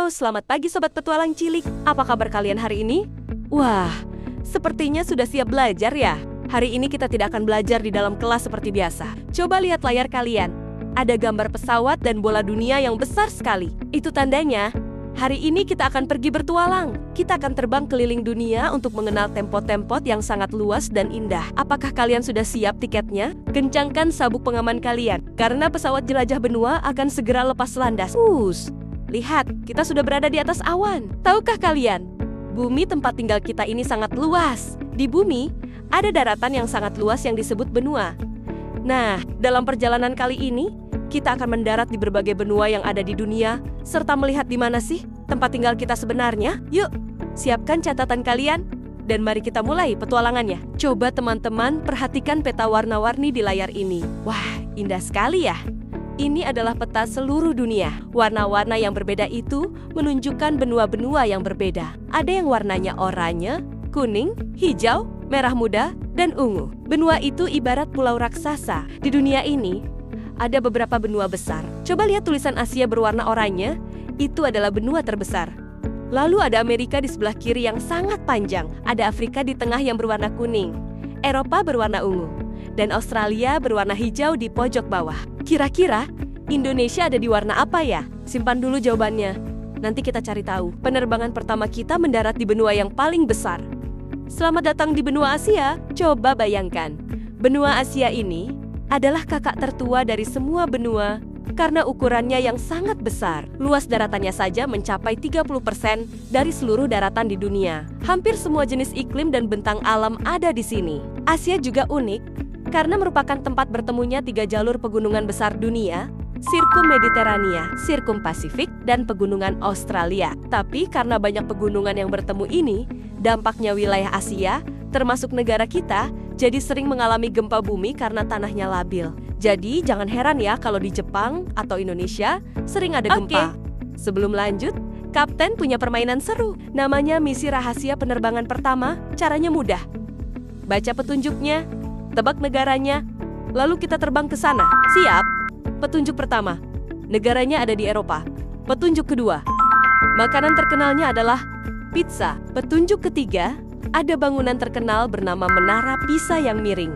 Halo, selamat pagi Sobat Petualang Cilik. Apa kabar kalian hari ini? Wah, sepertinya sudah siap belajar ya. Hari ini kita tidak akan belajar di dalam kelas seperti biasa. Coba lihat layar kalian. Ada gambar pesawat dan bola dunia yang besar sekali. Itu tandanya, hari ini kita akan pergi bertualang. Kita akan terbang keliling dunia untuk mengenal tempat-tempat yang sangat luas dan indah. Apakah kalian sudah siap tiketnya? Kencangkan sabuk pengaman kalian, karena pesawat jelajah benua akan segera lepas landas. Lihat, kita sudah berada di atas awan. Tahukah kalian, bumi tempat tinggal kita ini sangat luas. Di bumi, ada daratan yang sangat luas yang disebut benua. Nah, dalam perjalanan kali ini, kita akan mendarat di berbagai benua yang ada di dunia, serta melihat di mana sih tempat tinggal kita sebenarnya. Yuk, siapkan catatan kalian, dan mari kita mulai petualangannya. Coba teman-teman perhatikan peta warna-warni di layar ini. Wah, indah sekali ya. Ini adalah peta seluruh dunia. Warna-warna yang berbeda itu menunjukkan benua-benua yang berbeda. Ada yang warnanya oranye, kuning, hijau, merah muda, dan ungu. Benua itu ibarat pulau raksasa. Di dunia ini, ada beberapa benua besar. Coba lihat tulisan Asia berwarna oranye, itu adalah benua terbesar. Lalu ada Amerika di sebelah kiri yang sangat panjang. Ada Afrika di tengah yang berwarna kuning. Eropa berwarna ungu. Dan Australia berwarna hijau di pojok bawah. Kira-kira Indonesia ada di warna apa ya? Simpan dulu jawabannya. Nanti kita cari tahu. Penerbangan pertama kita mendarat di benua yang paling besar. Selamat datang di benua Asia. Coba bayangkan, benua Asia ini adalah kakak tertua dari semua benua karena ukurannya yang sangat besar. Luas daratannya saja mencapai 30% dari seluruh daratan di dunia. Hampir semua jenis iklim dan bentang alam ada di sini. Asia juga unik karena merupakan tempat bertemunya 3 jalur pegunungan besar dunia, Sirkum Mediterania, Sirkum Pasifik, dan Pegunungan Australia. Tapi karena banyak pegunungan yang bertemu ini, dampaknya wilayah Asia, termasuk negara kita, jadi sering mengalami gempa bumi karena tanahnya labil. Jadi jangan heran ya kalau di Jepang atau Indonesia sering ada gempa. Sebelum lanjut, Kapten punya permainan seru. Namanya Misi Rahasia Penerbangan Pertama. Caranya mudah. Baca petunjuknya, tebak negaranya, lalu kita terbang ke sana. Siap? Petunjuk pertama, negaranya ada di Eropa. Petunjuk kedua, makanan terkenalnya adalah pizza. Petunjuk ketiga, ada bangunan terkenal bernama Menara Pisa yang miring.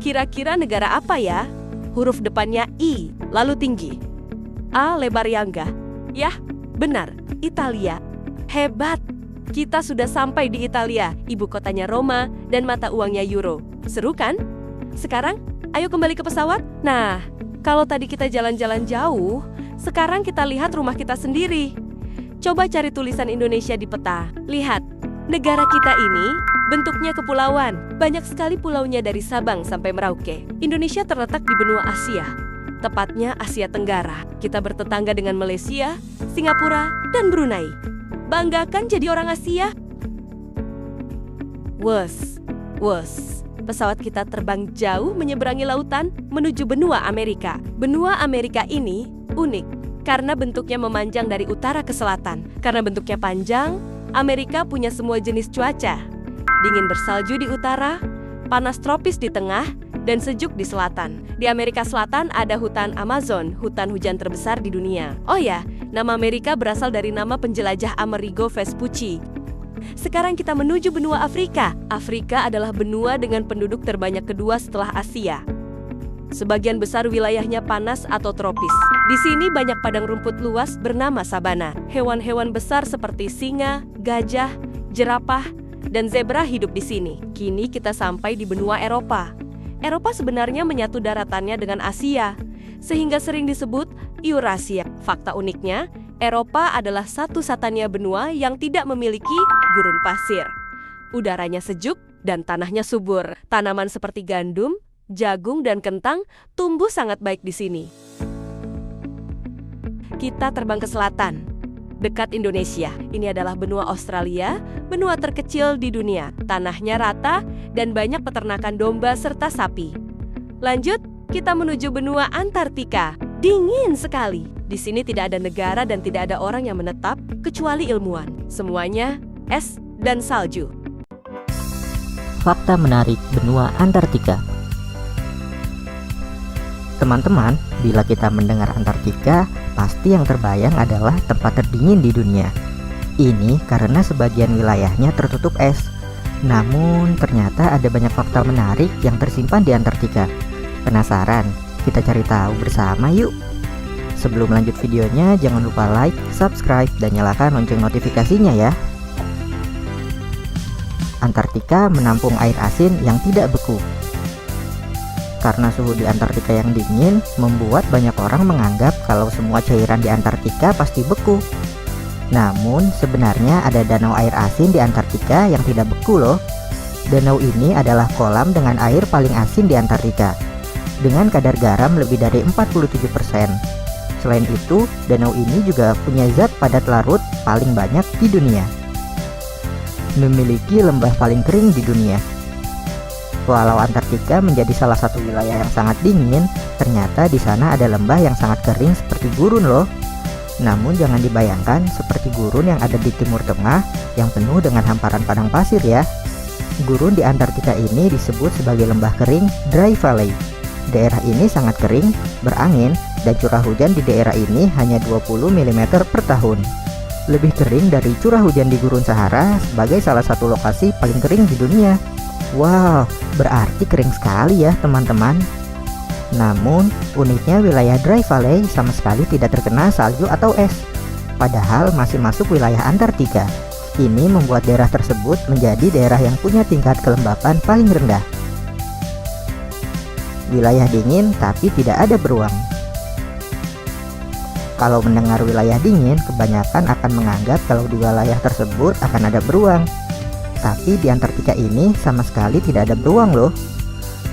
Kira-kira negara apa ya? Huruf depannya I, lalu tinggi. A. Lebar Yangga. Yah, benar, Italia. Hebat! Kita sudah sampai di Italia, ibu kotanya Roma, dan mata uangnya euro. Seru kan? Sekarang, ayo kembali ke pesawat. Nah, kalau tadi kita jalan-jalan jauh, sekarang kita lihat rumah kita sendiri. Coba cari tulisan Indonesia di peta. Lihat, negara kita ini bentuknya kepulauan. Banyak sekali pulaunya dari Sabang sampai Merauke. Indonesia terletak di benua Asia, tepatnya Asia Tenggara. Kita bertetangga dengan Malaysia, Singapura, dan Brunei. Banggakan jadi orang Asia. Wes. Pesawat kita terbang jauh menyeberangi lautan menuju benua Amerika. Benua Amerika ini unik karena bentuknya memanjang dari utara ke selatan. Karena bentuknya panjang, Amerika punya semua jenis cuaca. Dingin bersalju di utara, panas tropis di tengah, dan sejuk di selatan. Di Amerika Selatan ada hutan Amazon, hutan hujan terbesar di dunia. Oh ya, nama Amerika berasal dari nama penjelajah Amerigo Vespucci. Sekarang kita menuju benua Afrika. Afrika adalah benua dengan penduduk terbanyak kedua setelah Asia. Sebagian besar wilayahnya panas atau tropis. Di sini banyak padang rumput luas bernama sabana. Hewan-hewan besar seperti singa, gajah, jerapah, dan zebra hidup di sini. Kini kita sampai di benua Eropa. Eropa sebenarnya menyatu daratannya dengan Asia, sehingga sering disebut Eurasia. Fakta uniknya, Eropa adalah satu-satunya benua yang tidak memiliki gurun pasir. Udaranya sejuk dan tanahnya subur. Tanaman seperti gandum, jagung, dan kentang tumbuh sangat baik di sini. Kita terbang ke selatan, dekat Indonesia. Ini adalah benua Australia, benua terkecil di dunia. Tanahnya rata dan banyak peternakan domba serta sapi. Lanjut, kita menuju benua Antartika. Dingin sekali. Di sini tidak ada negara dan tidak ada orang yang menetap kecuali ilmuwan. Semuanya es dan salju. Fakta menarik benua Antartika. Teman-teman, bila kita mendengar Antartika, pasti yang terbayang adalah tempat terdingin di dunia. Ini karena sebagian wilayahnya tertutup es. Namun ternyata ada banyak fakta menarik yang tersimpan di Antartika. Penasaran? Kita cari tahu bersama yuk. Sebelum lanjut videonya, jangan lupa like, subscribe, dan nyalakan lonceng notifikasinya ya. Antartika menampung air asin yang tidak beku. Karena suhu di Antartika yang dingin, membuat banyak orang menganggap kalau semua cairan di Antartika pasti beku. Namun sebenarnya ada danau air asin di Antartika yang tidak beku loh. Danau ini adalah kolam dengan air paling asin di Antartika, dengan kadar garam lebih dari 47%. Selain itu, danau ini juga punya zat padat larut paling banyak di dunia. Memiliki lembah paling kering di dunia. Walau Antartika menjadi salah satu wilayah yang sangat dingin, ternyata di sana ada lembah yang sangat kering seperti gurun loh. Namun jangan dibayangkan seperti gurun yang ada di Timur Tengah yang penuh dengan hamparan padang pasir ya. Gurun di Antartika ini disebut sebagai lembah kering Dry Valley. Daerah ini sangat kering, berangin, dan curah hujan di daerah ini hanya 20 mm per tahun. Lebih kering dari curah hujan di Gurun Sahara sebagai salah satu lokasi paling kering di dunia. Wow, berarti kering sekali ya teman-teman. Namun, uniknya wilayah Dry Valley sama sekali tidak terkena salju atau es, padahal masih masuk wilayah Antartika. Ini membuat daerah tersebut menjadi daerah yang punya tingkat kelembapan paling rendah. Wilayah dingin tapi tidak ada beruang. Kalau mendengar wilayah dingin, kebanyakan akan menganggap kalau di wilayah tersebut akan ada beruang. Tapi di Antartika ini sama sekali tidak ada beruang loh.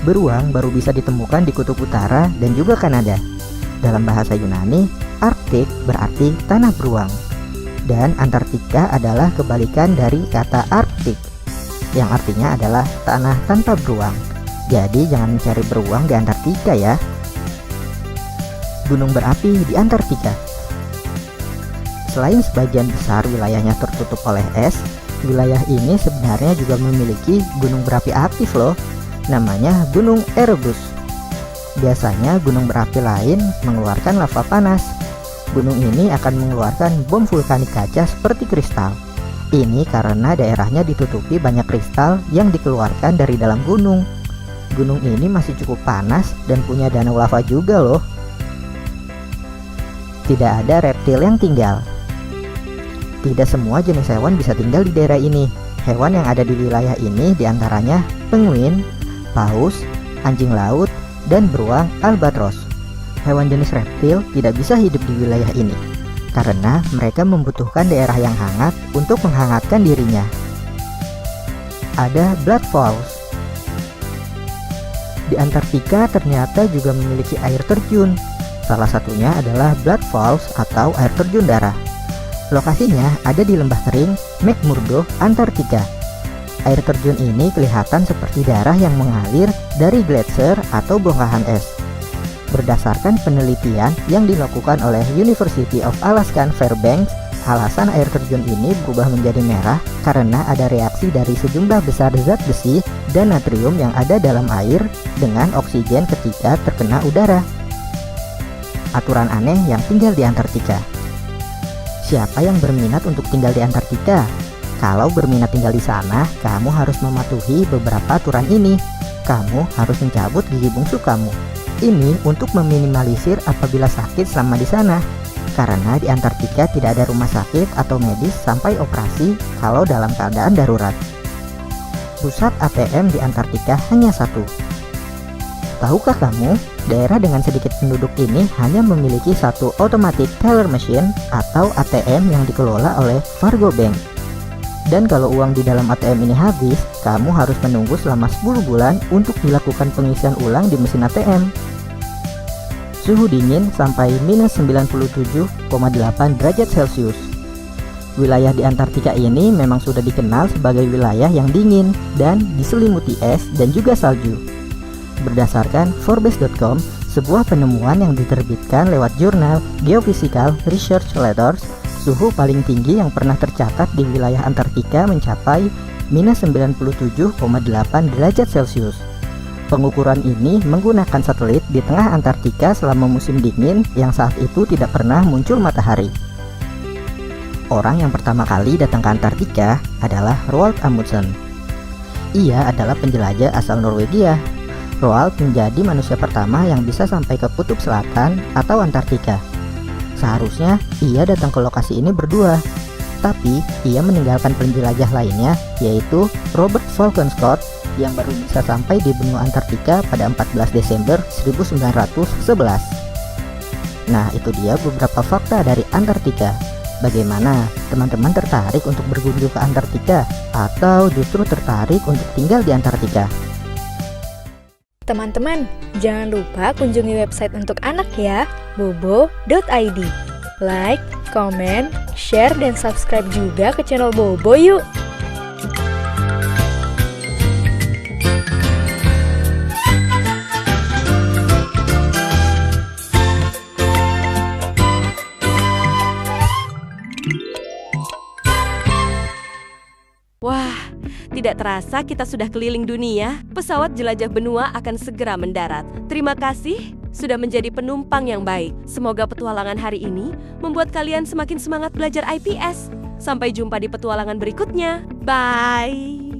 Beruang baru bisa ditemukan di Kutub Utara dan juga Kanada. Dalam bahasa Yunani, Arktik berarti tanah beruang. Dan Antartika adalah kebalikan dari kata Arktik, yang artinya adalah tanah tanpa beruang. Jadi jangan mencari beruang di Antartika ya. Gunung berapi di Antartika. Selain sebagian besar wilayahnya tertutup oleh es, wilayah ini sebenarnya juga memiliki gunung berapi aktif loh. Namanya Gunung Erebus. Biasanya gunung berapi lain mengeluarkan lava panas. Gunung ini akan mengeluarkan bom vulkanik kaca seperti kristal. Ini karena daerahnya ditutupi banyak kristal yang dikeluarkan dari dalam gunung. Gunung ini masih cukup panas dan punya danau lava juga loh. Tidak ada reptil yang tinggal. Tidak semua jenis hewan bisa tinggal di daerah ini. Hewan yang ada di wilayah ini diantaranya penguin, paus, anjing laut, dan beruang albatros. Hewan jenis reptil tidak bisa hidup di wilayah ini karena mereka membutuhkan daerah yang hangat untuk menghangatkan dirinya. Ada blood falls. Di Antartika ternyata juga memiliki air terjun. Salah satunya adalah Blood Falls atau air terjun darah. Lokasinya ada di lembah kering McMurdo, Antartika. Air terjun ini kelihatan seperti darah yang mengalir dari gletser atau bongkahan es. Berdasarkan penelitian yang dilakukan oleh University of Alaska Fairbanks, alasan air terjun ini berubah menjadi merah karena ada reaksi dari sejumlah besar zat besi dan natrium yang ada dalam air dengan oksigen ketika terkena udara. Aturan aneh yang tinggal di Antartika. Siapa yang berminat untuk tinggal di Antartika? Kalau berminat tinggal di sana, kamu harus mematuhi beberapa aturan ini. Kamu harus mencabut gigi bungsu kamu. Ini untuk meminimalisir apabila sakit selama di sana. Karena di Antartika tidak ada rumah sakit atau medis sampai operasi kalau dalam keadaan darurat. Pusat ATM di Antartika hanya satu. Tahukah kamu, daerah dengan sedikit penduduk ini hanya memiliki satu automatic teller machine atau ATM yang dikelola oleh Fargo Bank. Dan kalau uang di dalam ATM ini habis, kamu harus menunggu selama 10 bulan untuk dilakukan pengisian ulang di mesin ATM. Suhu dingin sampai minus 97,8 derajat Celcius. Wilayah di Antartika ini memang sudah dikenal sebagai wilayah yang dingin dan diselimuti es dan juga salju. Berdasarkan Forbes.com, sebuah penemuan yang diterbitkan lewat jurnal Geophysical Research Letters, suhu paling tinggi yang pernah tercatat di wilayah Antartika mencapai minus 97,8 derajat Celcius. Pengukuran ini menggunakan satelit di tengah Antartika selama musim dingin yang saat itu tidak pernah muncul matahari. Orang yang pertama kali datang ke Antartika adalah Roald Amundsen. Ia adalah penjelajah asal Norwegia. Roald menjadi manusia pertama yang bisa sampai ke Kutub Selatan atau Antartika. Seharusnya ia datang ke lokasi ini berdua, tapi ia meninggalkan penjelajah lainnya, yaitu Robert Falcon-Scott yang baru bisa sampai di benua Antartika pada 14 Desember 1911. Nah, itu dia beberapa fakta dari Antartika. Bagaimana? Teman-teman tertarik untuk berkunjung ke Antartika atau justru tertarik untuk tinggal di Antartika? Teman-teman, jangan lupa kunjungi website untuk anak ya, bobo.id. Like, komen, share, dan subscribe juga ke channel Bobo yuk! Wah, tidak terasa kita sudah keliling dunia. Pesawat jelajah benua akan segera mendarat. Terima kasih sudah menjadi penumpang yang baik. Semoga petualangan hari ini membuat kalian semakin semangat belajar IPS. Sampai jumpa di petualangan berikutnya. Bye!